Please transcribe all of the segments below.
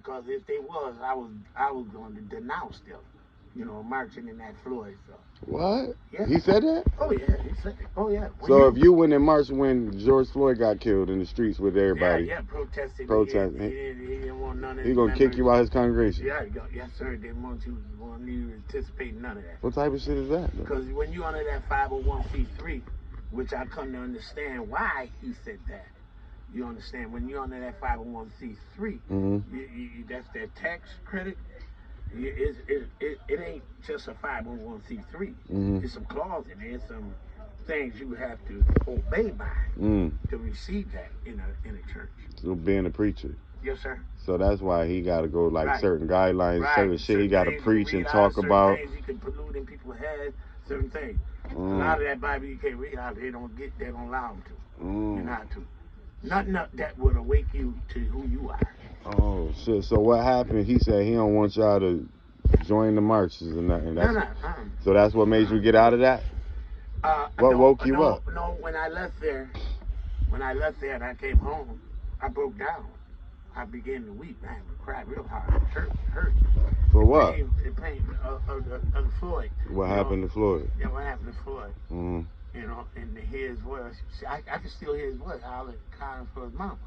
because if they was, I was going to denounce them. You know, marching in that Floyd stuff. What? Yeah. He said that? Oh yeah, he said it. Oh yeah. So if you went and marched when George Floyd got killed in the streets with everybody, yeah, protesting. Protesting. He didn't want none of he gonna kick you out his congregation. Yeah, yes sir. They want you to anticipate none of that. What type of shit is that? Because when you under that 501c3, which I come to understand why he said that. You understand when you're under that 501c3, that's their tax credit. It ain't just a 501c3. There's some clause in there, some things you have to obey by to receive that in a church. So being a preacher. Yes, sir. So that's why he got to go like certain guidelines, certain shit he got to preach and out, talk about. Things he can pollute in people's heads, certain things. A lot of that Bible you can't read out. They don't allow them to. You're not to. Nothing that would awake you to who you are. Oh shit! So what happened? He said he don't want y'all to join the marches and nothing. So that's what made you get out of that. What woke you up? No, when I left there and I came home, I broke down. I began to weep, man. I cried real hard. It hurt. For what? The pain of Floyd. What happened to Floyd? Yeah, what happened to Floyd? You know, and to hear his voice, I can still hear his voice howling, crying for his mama.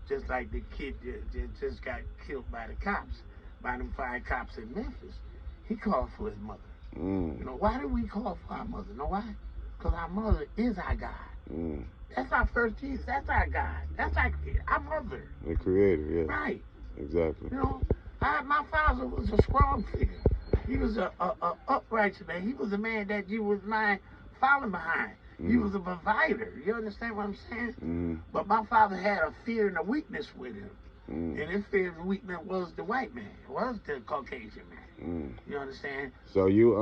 Just like the kid that just got killed by the cops, by them 5 cops in Memphis. He called for his mother. You know, why do we call for our mother? Know why? Because our mother is our God. That's our first Jesus. That's our God. That's our mother. The creator, yeah. Right. Exactly. You know, my father was a strong figure. He was a upright man. He was a man that you was mind following behind. He was a provider. You understand what I'm saying? But my father had a fear and a weakness with him. And his fear and weakness was the white man. Was the Caucasian man. You understand? So you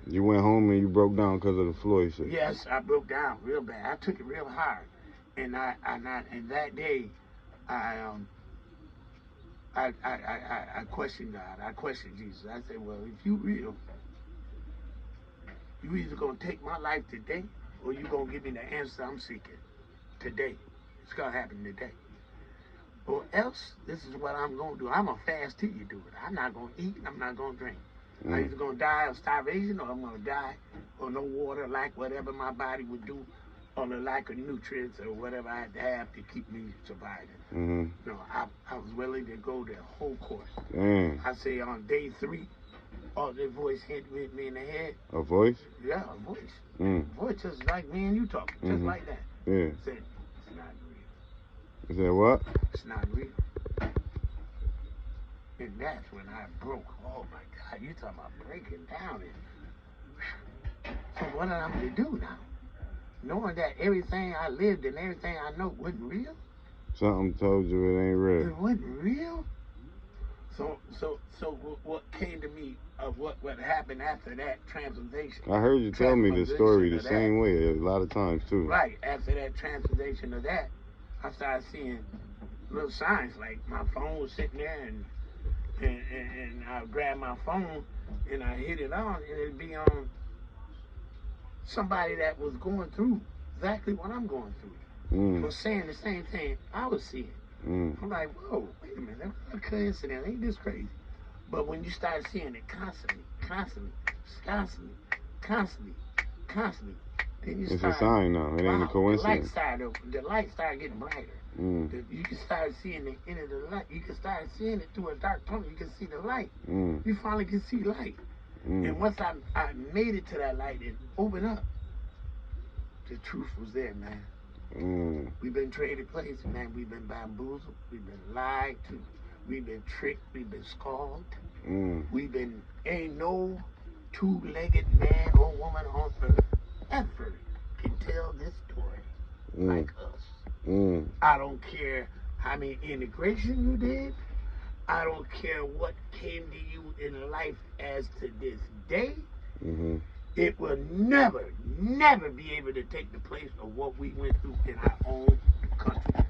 went home and you broke down because of the Floyd shit. Yes, I broke down real bad. I took it real hard. And and that day I questioned God. I questioned Jesus. I said, well, if you real, you either gonna take my life today or you gonna give me the answer I'm seeking today. It's gonna happen today. Or else, this is what I'm gonna do. I'm gonna fast till you do it. I'm not gonna eat, I'm not gonna drink. I'm either gonna die of starvation or I'm gonna die or no water, like whatever my body would do, or the lack of nutrients or whatever I had to have to keep me surviving. No, I was willing to go the whole course. I say on day 3, the voice hit me in the head. A voice? Yeah, a voice. A voice just like me and you talking, just like that. Yeah. Said, it's not real. You said what? It's not real. And that's when I broke. Oh my God, you talking about breaking down. So what am I going to do now? Knowing that everything I lived and everything I know wasn't real? Something told you it ain't real. It wasn't real? So what came to me of what happened after that transformation? I heard you tell me the story the same way a lot of times too. Right, after that transformation of that, I started seeing little signs, like my phone was sitting there and I grabbed my phone and I hit it on and it'd be on somebody that was going through exactly what I'm going through. Was saying the same thing I was seeing. I'm like, whoa, wait a minute, that's a coincidence, ain't this crazy? But when you start seeing it constantly, then you it's a sign now, it ain't a coincidence. The light started getting brighter. You can start seeing the end of the light. You can start seeing it through a dark tunnel. You can see the light. You finally can see light. And once I made it to that light and opened up, the truth was there, man. We've been traded places, man. We've been bamboozled. We've been lied to. We've been tricked. We've been scalded. Ain't no 2-legged man or woman on earth ever can tell this story like us. I don't care how many integration you did. I don't care what came to you in life as to this day. It will never be able to take the place of what we went through in our own country.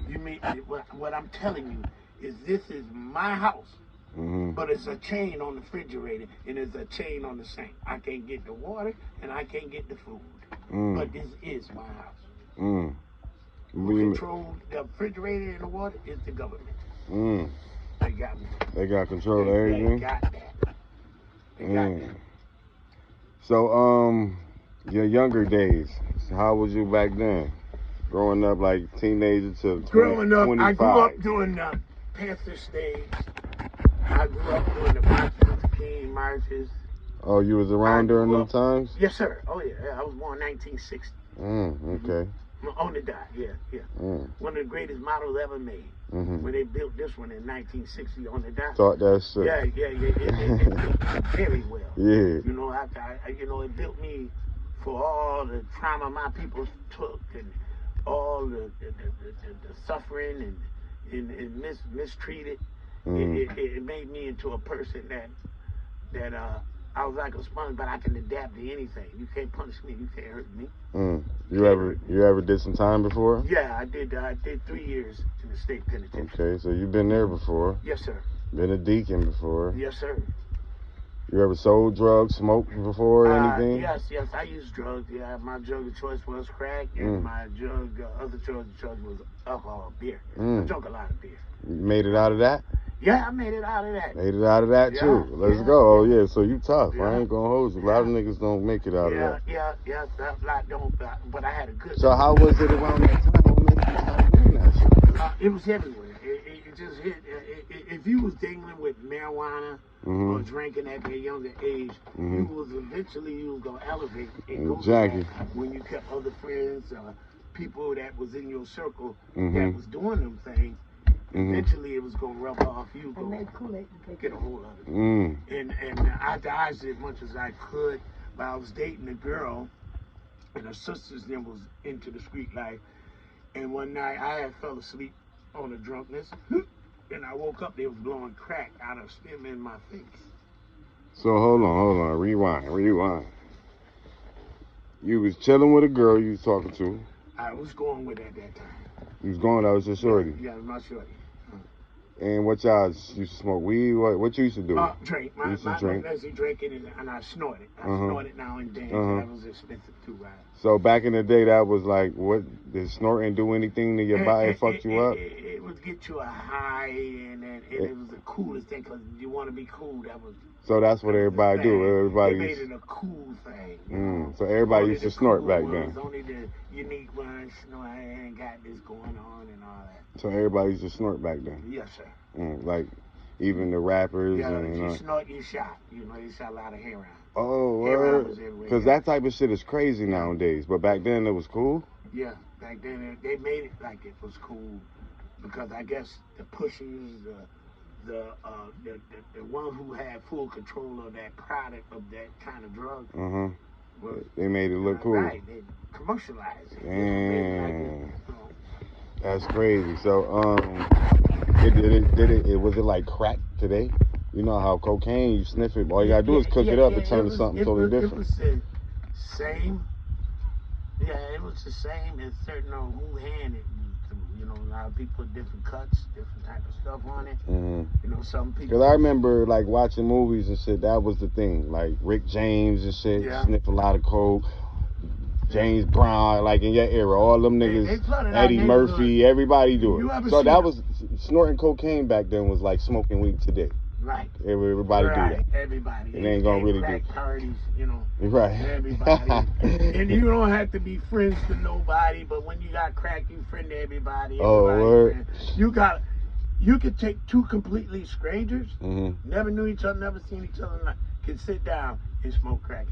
You mean what I'm telling you is this is my house, but it's a chain on the refrigerator and it's a chain on the sink. I can't get the water and I can't get the food, but this is my house. Who controls the refrigerator and the water is the government. They got control of everything? They got that. They got that. So, your younger days, how was you back then? Growing up like teenager to 25? Growing up, I grew up doing the Panther stage. I grew up doing the Martin Luther King marches. Oh, you was around during them times? Yes, sir. Oh, yeah. I was born in 1960. Okay. On the dot, yeah. One of the greatest models ever made. When they built this one in 1960 on the dot. Thought that shit. Yeah. It built me very well. Yeah. You know, it built me for all the trauma my people took and all the suffering and mistreated. It made me into a person that I was like a sponge, but I can adapt to anything. You can't punish me. You can't hurt me. You ever did some time before? Yeah, I did 3 years in the state penitentiary. Okay, so you've been there before. Yes, sir. Been a deacon before. Yes, sir. You ever sold drugs, smoked before, anything? Yes, I used drugs. Yeah, my drug of choice was crack, and my other drug of choice was alcohol, beer. I drank a lot of beer. You made it out of that? Yeah, I made it out of that. Made it out of that too. Let's go. Oh yeah, so you tough. I ain't gonna hold you. A lot of niggas don't make it out of that. Yeah. A lot don't. But I had a good. So how was it around that time? What made you start doing that shit? It was everywhere. It just hit. If you was dealing with marijuana or drinking at a younger age, you was gonna elevate and go to that when you kept other friends, people that was in your circle that was doing them things. Eventually, it was gonna rub off. You go get a hold of it. And I dodged it as much as I could. But I was dating a girl, and her sister's name was into the street life. And one night, I had fell asleep on a drunkenness, and I woke up. They was blowing crack out of stem in my face. So hold on, rewind. You was chilling with a girl you was talking to. I was going with at that time. You was going. That was your shorty. Yeah, it was my shorty. And what y'all used to smoke weed? What you used to do? Drink. My basically drinking and I snorted. I snorted now and then. That was expensive too, right? So back in the day, that was like, what did snorting do anything to your body? It fucked you up? It would get you a high, and it was the coolest thing because you want to be cool. So that's what everybody do. Everybody made it a cool thing. So everybody used to snort back then. Only the unique ones, I ain't got this going on and all that. So everybody used to snort back then? Yes, sir. Like even the rappers? Yeah, if you snort, you shot. They shot a lot of heroin. Oh, word. Because that type of shit is crazy nowadays. But back then it was cool? Yeah, back then they made it like it was cool because I guess the pushers, the one who had full control of that product of that kind of drug. They made it look cool. Right, they commercialized it. Damn. That's crazy. So, was it like crack today? You know how cocaine, you sniff it, all you gotta do is cook it up and turn it to something totally different. It was the same. Yeah, it was the same as certain who handed a lot of people put different cuts, different type of stuff on it. Some people. Because I remember like watching movies and shit, that was the thing. Like Rick James and shit, sniff a lot of coke. James Brown, like in your era, all them niggas, Eddie Murphy, everybody do it. So that was, snorting cocaine back then was like smoking weed today. Right. Everybody do that. Everybody. It ain't gonna really do. Parties, Right. Everybody. And you don't have to be friends to nobody, but when you got crack, you friend everybody. Oh, word. You could take two completely strangers, never knew each other, never seen each other, can sit down and smoke crack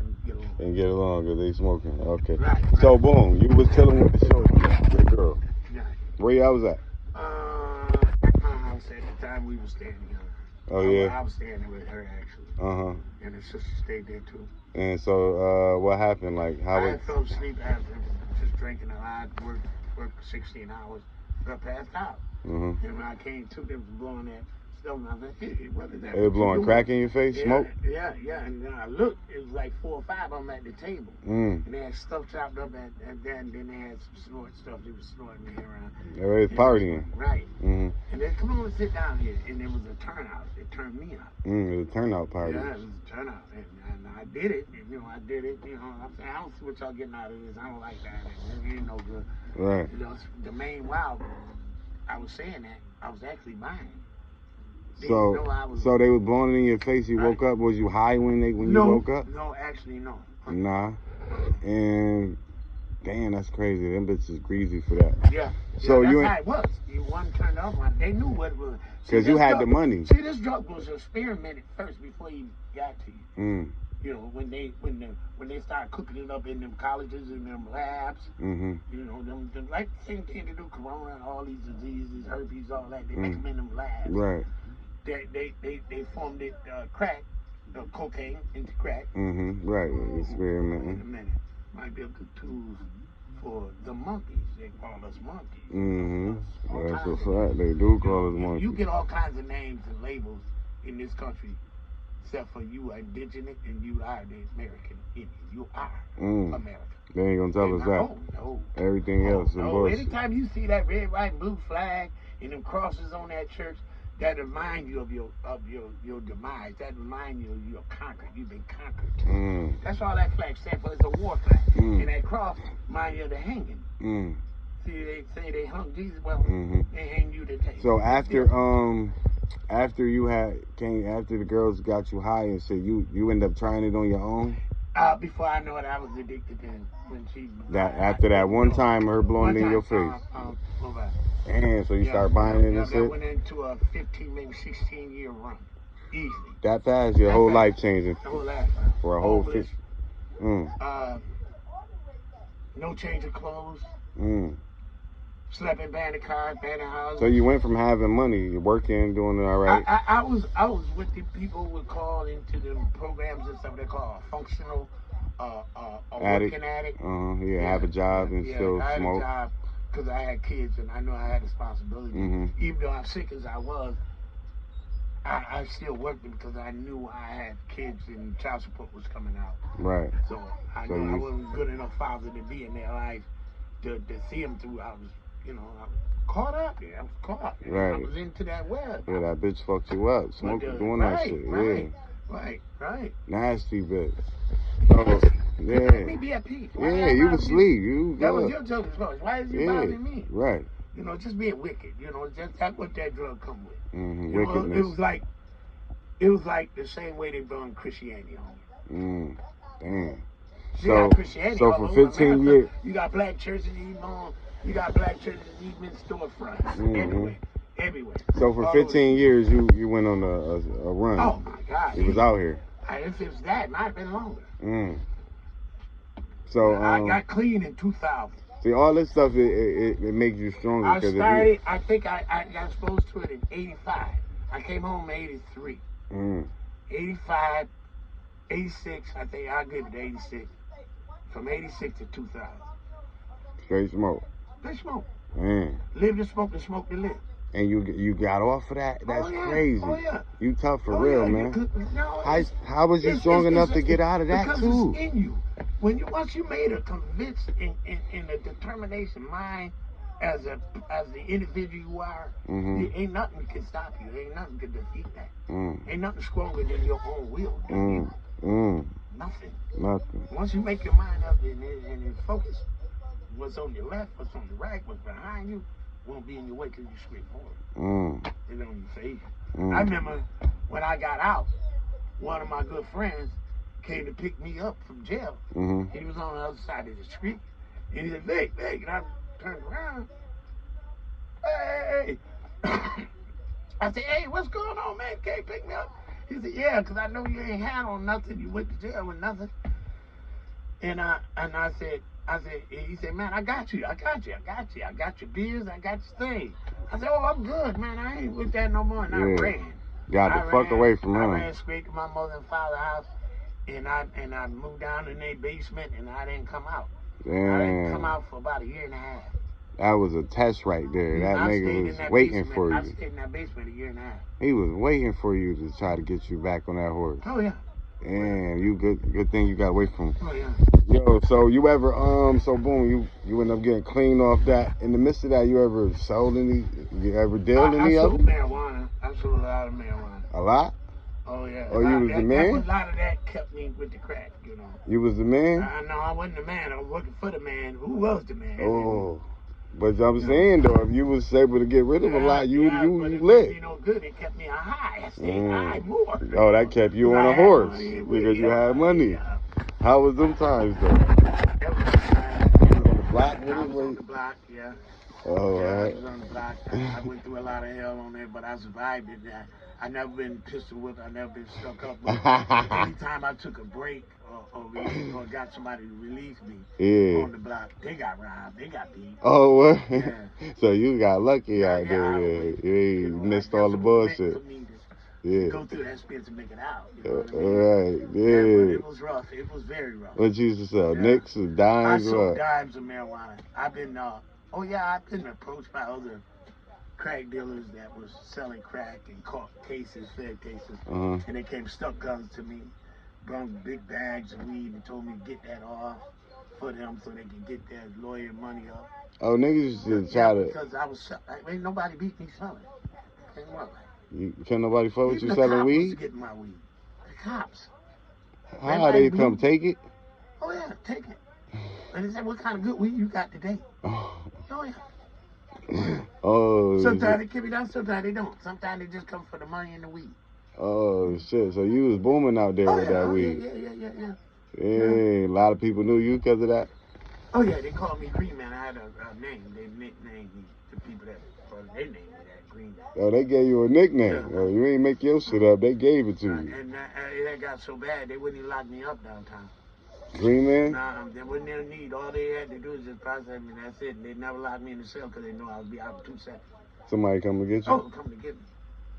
and get along. Because they smoking. Okay. Right. So boom, you was chilling with the shorty, with the girl. Right. Where y'all was at? My house at the time we were staying together. Oh yeah. I was staying with her actually. And her sister stayed there too. And so what happened? Like I fell asleep after just drinking a lot, worked 16 hours, I passed out. And when I came to, they was blowing that stuff, and I was like, hey, what is that? They were blowing crack in your face, smoke? Yeah. And then I looked, it was like 4 or 5 of them at the table. And they had stuff chopped up, and then they had some snort stuff. They was snorting the heroin. They were partying. Right. And then, come on, sit down here. And there was a turnout. It turned me out. It was a turnout party. Yeah, it was a turnout. And I did it. And, I did it. I'm saying, I don't see what y'all getting out of this. I don't like that. It ain't no good. Right. The main wow, I was saying that, I was actually buying. So they was blowing it in your face. You woke up. Was you high when you woke up? No, actually, no. Nah. And damn, that's crazy. Them bitches greasy for that. Yeah. So that's how it was. You wasn't turned off. They knew what it was. Because you had the money. See, this drug was experimented first before he got to you. Mm. You know, when they start cooking it up in them colleges and them labs, you know, them like the same thing they do corona and all these diseases, herpes, all that. They make them in them labs. Right. They formed it crack, cocaine into crack. Right. Experimenting. Wait a minute. Might be a good tool for the monkeys. They call us monkeys. That's a fact. They do call us monkeys. You get all kinds of names and labels in this country. Except for you are indigenous and you are the American Indian. You are American. They ain't gonna tell us that. No. Everything else is bullshit. Anytime you see that red, white, and blue flag and them crosses on that church, that remind you of your demise. That remind you you're conquered. You've been conquered. That's all that flag stands for. It's a war flag. And that cross remind you of the hanging. See, they say they hung Jesus. Well, they hang you today. So after after the girls got you high and said you end up trying it on your own? Before I know it, I was addicted to when she. After that one time, her blowing in your face. And so you start buying it and shit? I went into a 15, maybe 16-year run. Easily. That fast? Your whole life changing? The whole life. For a whole 50. No change of clothes. Slept in bandit cars, bandit houses. So you went from having money, you're working, doing it all right? I was with the people who would call into the programs and stuff they call a functional working addict. Have a job and still I had smoke. A job because I had kids and I knew I had responsibility. Even though I'm sick as I was, I still worked because I knew I had kids and child support was coming out. Right. So I knew I wasn't good enough father to be in their life to see them through. I was caught up there. I was caught. Right. I was into that web. Yeah, that bitch fucked you up. Smoking, doing that shit. Right. Nasty bitch. Oh, yeah. Let me be at peace. Yeah, you was asleep. That was your joke. Why is you bothering me? Right. You know, just being wicked. You know, that's what that drug come with. Wickedness. Know, it was like the same way they burn Christianity on. Damn. So for 15 years, you got black churches even on. You got black churches even in storefronts everywhere. So for 15 years, you went on a run. Oh my God! You was out here. If it was that, it might have been longer. So I got clean in 2000. See, all this stuff it makes you stronger. I started. I think I got exposed to it in '85. I came home in '83. 85, 86. I think I'll give it 86. From '86 to 2000. Straight smoke. Straight smoke. Man. Live to smoke and smoke to live. And you got off of that? That's crazy. Oh, yeah. You tough for real, man. How was you strong enough to get out of that too? It's in you. Once you made a convinced in a determination mind as the individual you are, there ain't nothing can stop you. There ain't nothing can defeat that. Ain't nothing stronger than your own will. Nothing. Once you make your mind up and focus, what's on your left, what's on your right, what's behind you, won't be in your way because you're straight forward. It's on your face. I remember when I got out, one of my good friends came to pick me up from jail. He was on the other side of the street. And he said, Vic, and I turned around. Hey. I said, hey, what's going on, man? Can't you pick me up? He said, yeah, because I know you ain't had on nothing. You went to jail with nothing. And I said, he said, man, I got you. I got your beers, I got your thing. I said, oh, I'm good, man. I ain't with that no more. And I ran. Got the fuck away from him. I ran straight to my mother and father's house, and I moved down in their basement, and I didn't come out. Damn. I didn't come out for about a year and a half. That was a test right there. That nigga was waiting for you. I stayed in that basement a year and a half. He was waiting for you to try to get you back on that horse. Oh, yeah. And you good thing you got away from him. Oh, yeah. Yo, so you ever, so boom, you end up getting clean off that. In the midst of that, you ever sold any, you ever dealt any of it? I sold marijuana. I sold a lot of marijuana. A lot? Oh, yeah. Oh, you was the man? A lot of that kept me with the crack, you know. You was the man? No, I wasn't the man. I was working for the man who was the man. Oh. But I'm saying though, if you was able to get rid of a lot, you lit. You know, good. It kept me high. I stayed high more. Oh, that kept you on a horse because you had money. Yeah. How was them times though? That was on the block. I was on the block. Yeah. Oh, yeah, right. I was on the block. I went through a lot of hell on there, but I survived it. I never been pistol whipped. I never been stuck up. But anytime I took a break or got somebody to release me on the block, they got robbed. They got beat. Oh, what? Yeah. So you got lucky out there. You missed all the bullshit. Go through that experience and make it out. You know what I mean? Right. Yeah. But it was rough. It was very rough. What you used to sell? Nicks or dimes? I sold dimes of marijuana. I've been approached by other crack dealers that was selling crack and caught cases, fed cases, and they came stuck guns to me, brought big bags of weed and told me to get that off for them so they could get their lawyer money up. Oh, niggas just try to. Because ain't nobody beat me selling. Can't nobody fuck with you selling weed? The cops was getting my weed. The cops. How they come take it? Oh yeah, take it. And they said, "What kind of good weed you got today?" Oh yeah. Oh. Sometimes they give me down, sometimes they don't. Sometimes they just come for the money and the weed. Oh shit! So you was booming out there with that weed. Yeah. A lot of people knew you because of that. Oh yeah, they called me Green Man. I had a name. They nicknamed me. The people that they named me that Green Man. Oh, they gave you a nickname. Yeah. Oh, you ain't make your shit up. They gave it to you. And that got so bad they wouldn't even lock me up downtown. Green Man? Nah, they wouldn't even need. All they had to do is just process me. That's it. They never locked me in the cell because they know I would be out in 2 seconds. Somebody come to get you? Oh, come to get me.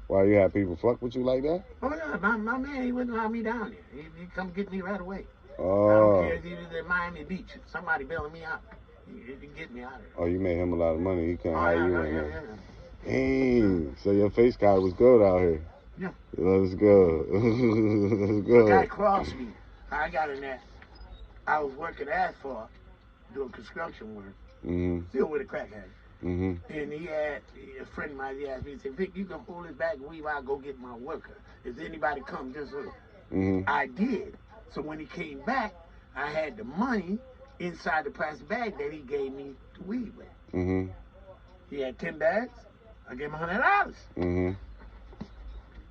Why you have people fuck with you like that? Oh yeah, my man, he wouldn't allow me down there. He'd come get me right away. Oh. I don't care if he was at Miami Beach. Somebody bailing me out. He'd get me out of there. Oh, you made him a lot of money. He couldn't hire you in there. Yeah. Dang. So your face card was good out here. Yeah. Let's go. Let's go. The guy crossed me. I got in there. I was working asphalt, doing construction work. Still with a crackhead. And he had a friend of mine. He asked me, he said, "Vic, you can hold this bag of weed while I go get my worker. If anybody comes, just look." I did. So when he came back, I had the money inside the plastic bag that he gave me the weed with. He had 10 bags. I gave him $100.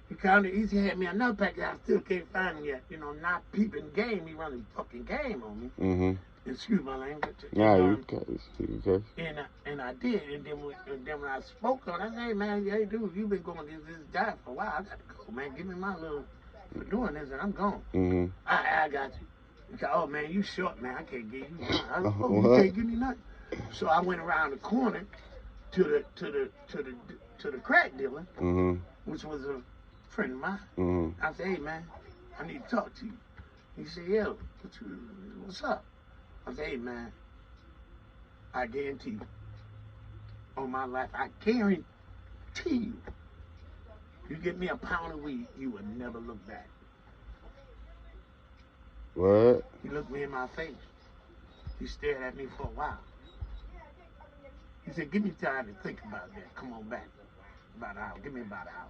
He counted. He had me another pack that I still can't find him yet. You know, not peeping game. He running fucking game on me. Excuse my language. Nah, you curse. And I did. And then when I spoke to him, I said, "Hey man, hey dude, you've been going against this guy for a while. I got to go, man. Give me my little for doing this, and I'm gone." I got you. He said, "Oh man, you short, man. I can't give you nothing." I said, "Oh, you can't give me nothing." So I went around the corner to the crack dealer, which was a friend of mine. I said, "Hey man, I need to talk to you." He said, "Yo, what's up?" I said, "Hey man, I guarantee you, on my life, I guarantee you, you get me a pound of weed, you will never look back." What? He looked me in my face. He stared at me for a while. He said, "Give me time to think about that. Come on back. About an hour. Give me about an hour."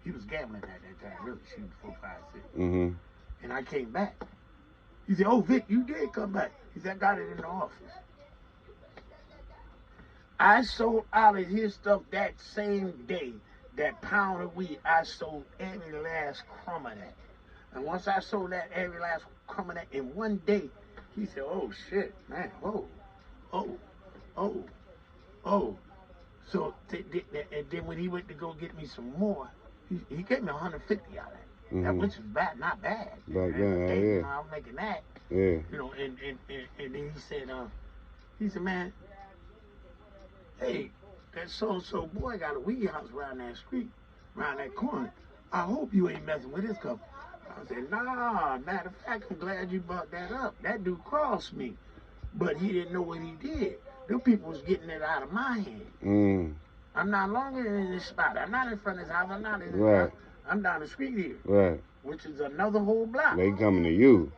He was gambling at that time, really, shooting 4, 5, 6. And I came back. He said, "Oh, Vic, you did come back." He said, "I got it in the office." I sold out of his stuff that same day. That pound of weed, I sold every last crumb of that. And once I sold that, every last crumb of that, in one day, he said, "Oh, shit, man, oh." So, and then when he went to go get me some more, he gave me 150 out of it. That, which is not bad. Back then, yeah. You know, I'm making that. Yeah. You know, and then he said, "Man, hey, that so-and-so boy got a weed house around that street, around that corner. I hope you ain't messing with his company." I said, "Nah, matter of fact, I'm glad you brought that up. That dude crossed me, but he didn't know what he did. Them people was getting it out of my hand. I'm not longer in this spot. I'm not in front of his house. I'm not in his house. I'm down the street here. Right. Which is another whole block. They coming to you.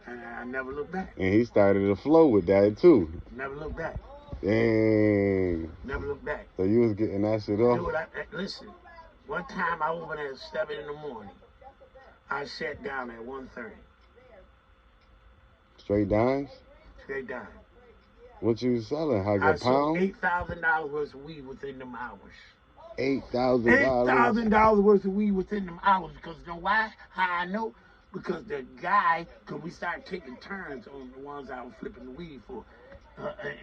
And I never looked back. And he started to flow with that too. Never looked back. Dang. Never looked back. So you was getting that shit off? Dude, listen, one time I opened at 7 in the morning. I sat down at 1:30. Straight dimes? Straight down. What you selling? How I a pound? sold $8,000 worth of weed within them hours. $8,000. $8,000 worth of weed within them hours. Because you know why? How I know? Because the guy, because we started taking turns on the ones I was flipping the weed for.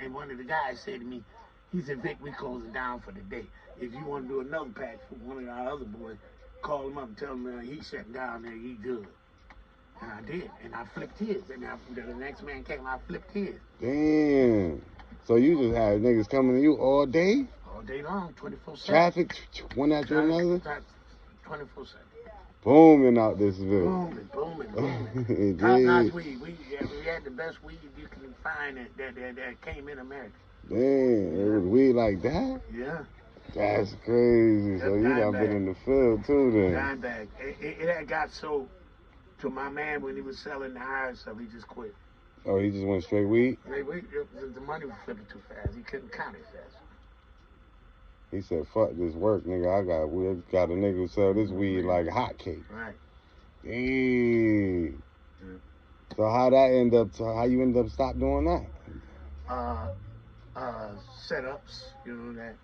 And one of the guys said to me, he said, Vic, we closing down for the day. If you want to do another patch for one of our other boys, call him up and tell him he's shutting down there, he good. And I did. And I flipped his. And the next man came, I flipped his. Damn. So you just had niggas coming to you all day? All day long, 24/7. Traffic, one after another? 24/7. Booming out this video. Booming. Top-notch weed. We had the best weed you can find that came in America. Damn, it was weed like that? Yeah. That's crazy. So you done been in the field too then. Dime bag. It had got so to my man when he was selling the higher stuff, he just quit. Oh, he just went straight weed? The money was flipping too fast. He couldn't count it fast. He said, fuck this work, nigga. We got a nigga who sell this weed like hotcake. Right. Dang. Yeah. So how you end up stop doing that? Setups, you know, that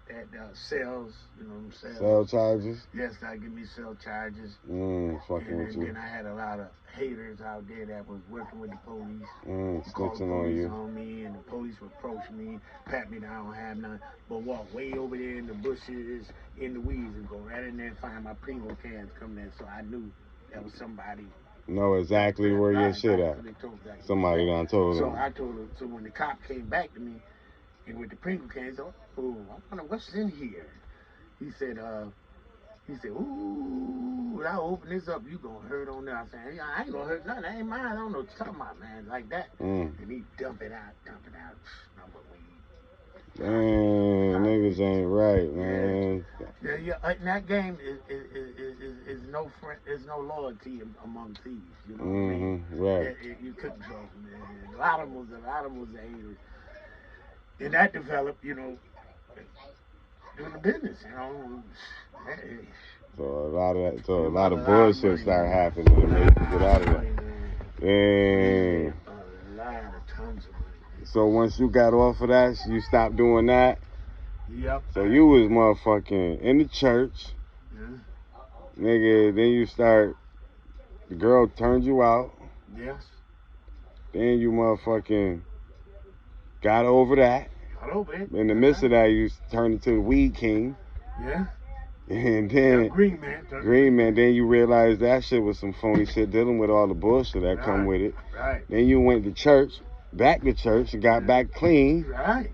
sales, you know what I'm saying? Sell charges? Yes, I give me sell charges. Fucking with you. Then I had a lot of haters out there that was working with the police. Snitching on you. On me, and the police would approach me, pat me down, I don't have none, but walk way over there in the bushes, in the weeds, and go right in there and find my Pringle cans coming in. So I knew that was somebody. Know exactly where your shit at. Somebody done told them. So I told him. So when the cop came back to me, and with the Pringle cans, oh, I wonder what's in here. He said, ooh, when I open this up, you gonna hurt on there. I said, hey, I ain't gonna hurt nothing. That ain't mine. I don't know what you're talking about, man. Like that. And he dump it out. Number weed. Damn, niggas ain't right, man. Yeah. In that game is no friend, is no loyalty among thieves. You know what I mean? Right. You couldn't trust them, man. A lot of them was haters. And that developed, you know, doing the business, you know. Hey. So a lot of bullshit started happening to make you get out of that. Dang. A lot of tons of money. So once you got off of that, you stopped doing that? Yep. So you was motherfucking in the church. Yeah. Nigga, then the girl turned you out. Yes. Then you motherfucking got over that. In the midst of that, you turned into the weed king. Yeah. And then Green man. Then you realized that shit was some phony shit, dealing with all the bullshit that come with it. Right. Then you went to church, back to church, and got back clean. Right.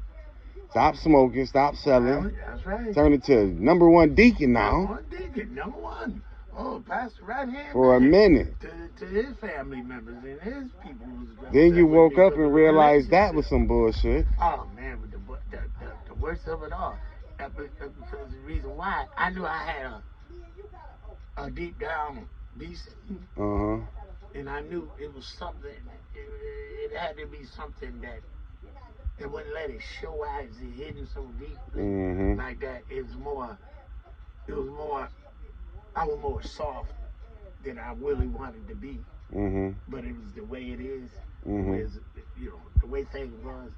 Stop smoking, stop selling. That's right. Turned into number one deacon now. Number one. Oh, pastor right hand. For a minute. To his family members and his people. Then you woke up and realized that was some bullshit. Oh man, but the worst of it all. Because the reason why I knew I had a deep down beast. And I knew it was something. It had to be something that wouldn't let it show out as it hidden so deep like that. It was more. I was more soft than I really wanted to be. But it was the way it is. You know, the way things was.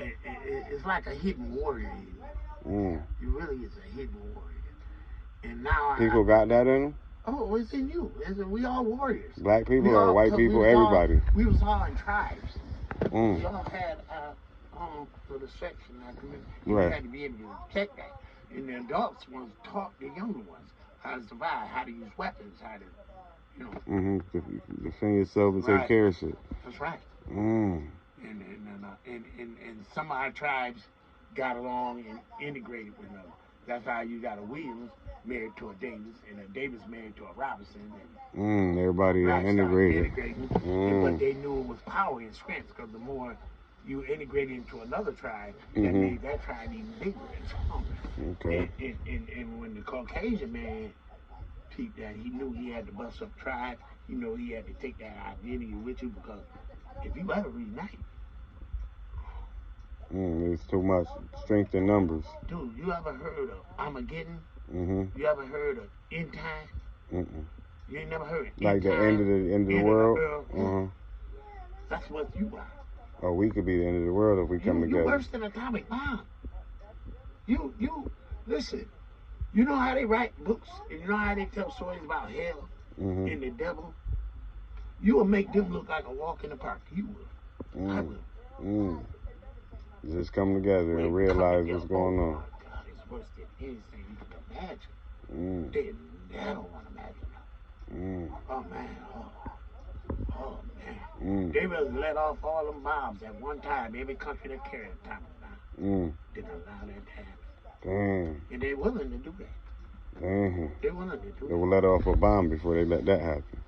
It's like a hidden warrior. You really is a hidden warrior. And now people got that in them? Oh, it's in you. We all warriors. Black people or white people, everybody? We was all in tribes. We all had our own little section. You had to be able to protect that. And the adults ones taught the younger ones how to survive, how to use weapons, how to, you know. Defend yourself and take care of shit. That's right. And some of our tribes got along and integrated with them. That's how you got a Williams married to a Davis, and a Davis married to a Robinson. Everybody integrated. But they knew it was power and strength, because the more you integrated into another tribe, that made that tribe even bigger and stronger. Okay. And when the Caucasian man peeped that, he knew he had to bust up tribe. You know, he had to take that identity with you, because if you ever reunite, there's too much strength in numbers. Dude, you ever heard of Armageddon? You ever heard of End Time? You ain't never heard of Like the end of the world? That's what you are. Oh, we could be the end of the world if we come together. You're worse than an atomic bomb. You listen. You know how they write books, and you know how they tell stories about hell and the devil. You will make them look like a walk in the park. You will. I will. Just come together and realize what's going on. Oh my God, it's worse than anything you can imagine. They never want to imagine that. Oh man. Oh man. They will let off all them bombs at one time. Every country that carried a atomic bomb didn't allow that to happen. And they're willing to do that. They're willing to do that. They will let off a bomb before they let that happen.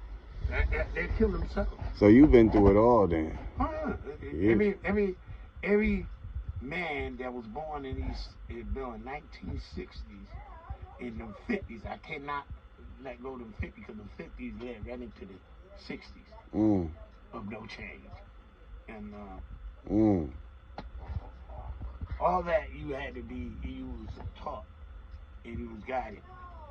They kill themselves. So you've been through it all then. Oh yeah. Every man that was born in these 1960s, in the 50s, I cannot let go of the 50s because the 50s led right into the 60s of no change. And all that you had to be, you was taught and you was guided.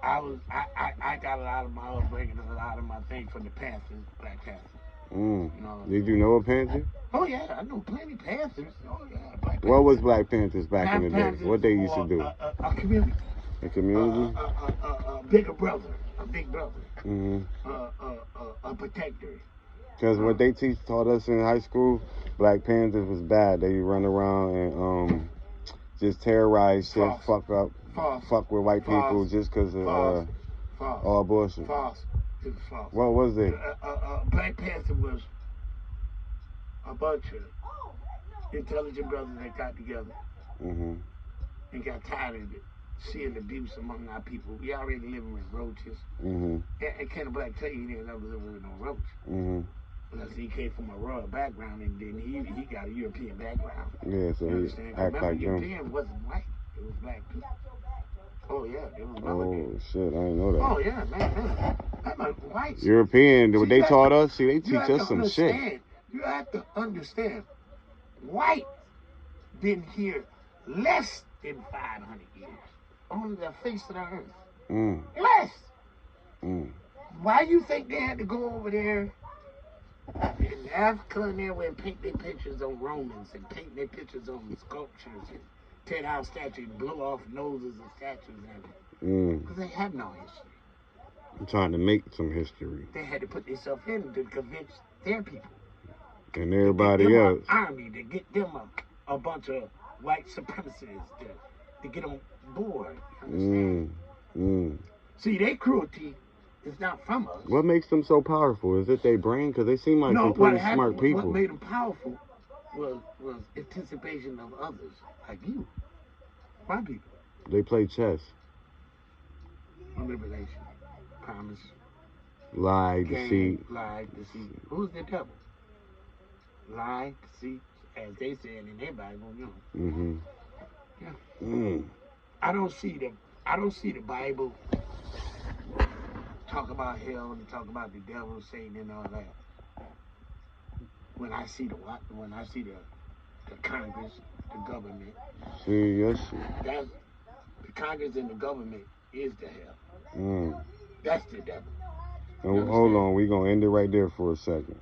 I got a lot of my upbringing and a lot of my things from the Panthers, Black Panthers. You know, did you know a Panther? Oh yeah, I know plenty of Panthers. Oh yeah, Black Panthers. What was Black Panthers back in the day? What they used to do? A community. A community? A bigger brother. A big brother. A protector. Because what they taught us in high school, Black Panthers was bad. They run around and just terrorize shit, fuck with white people just because of all bullshit. False. It was false. What was it? Black Panther was a bunch of intelligent brothers that got together and got tired of it, seeing abuse among our people. We already living with roaches. And Ken the Black tell you he didn't ever live with no roach. Unless he came from a royal background and then he got a European background. Yeah, so he act like them. European wasn't white. It was black people. Oh yeah, it was melanated. Oh shit, I didn't know that. Oh yeah, man. I'm a white. European, what they taught us, they teach us some shit. You have to understand, white been here less than 500 years on the face of the earth. Less. Why you think they had to go over there in Africa and there and paint their pictures on Romans and paint their pictures on sculptures and tear down statues and blow off noses of statues and because they have no history. I'm trying to make some history. They had to put themselves in to convince their people. And everybody else. Army to get them a bunch of white supremacists to get them bored. See, their cruelty is not from us. What makes them so powerful? Is it their brain? Because they seem like some pretty smart people. What made them powerful was anticipation of others, like you, my people. They play chess. Manipulation, promise, lie, deceit. Who's the devil? Lie, deceit, as they said in their Bible, you know. Yeah. I don't see the Bible talk about hell and talk about the devil, Satan, and all that. When I see the Congress, the government. See, yes. The Congress and the government is the hell. That's the devil. Hold on, we're gonna end it right there for a second.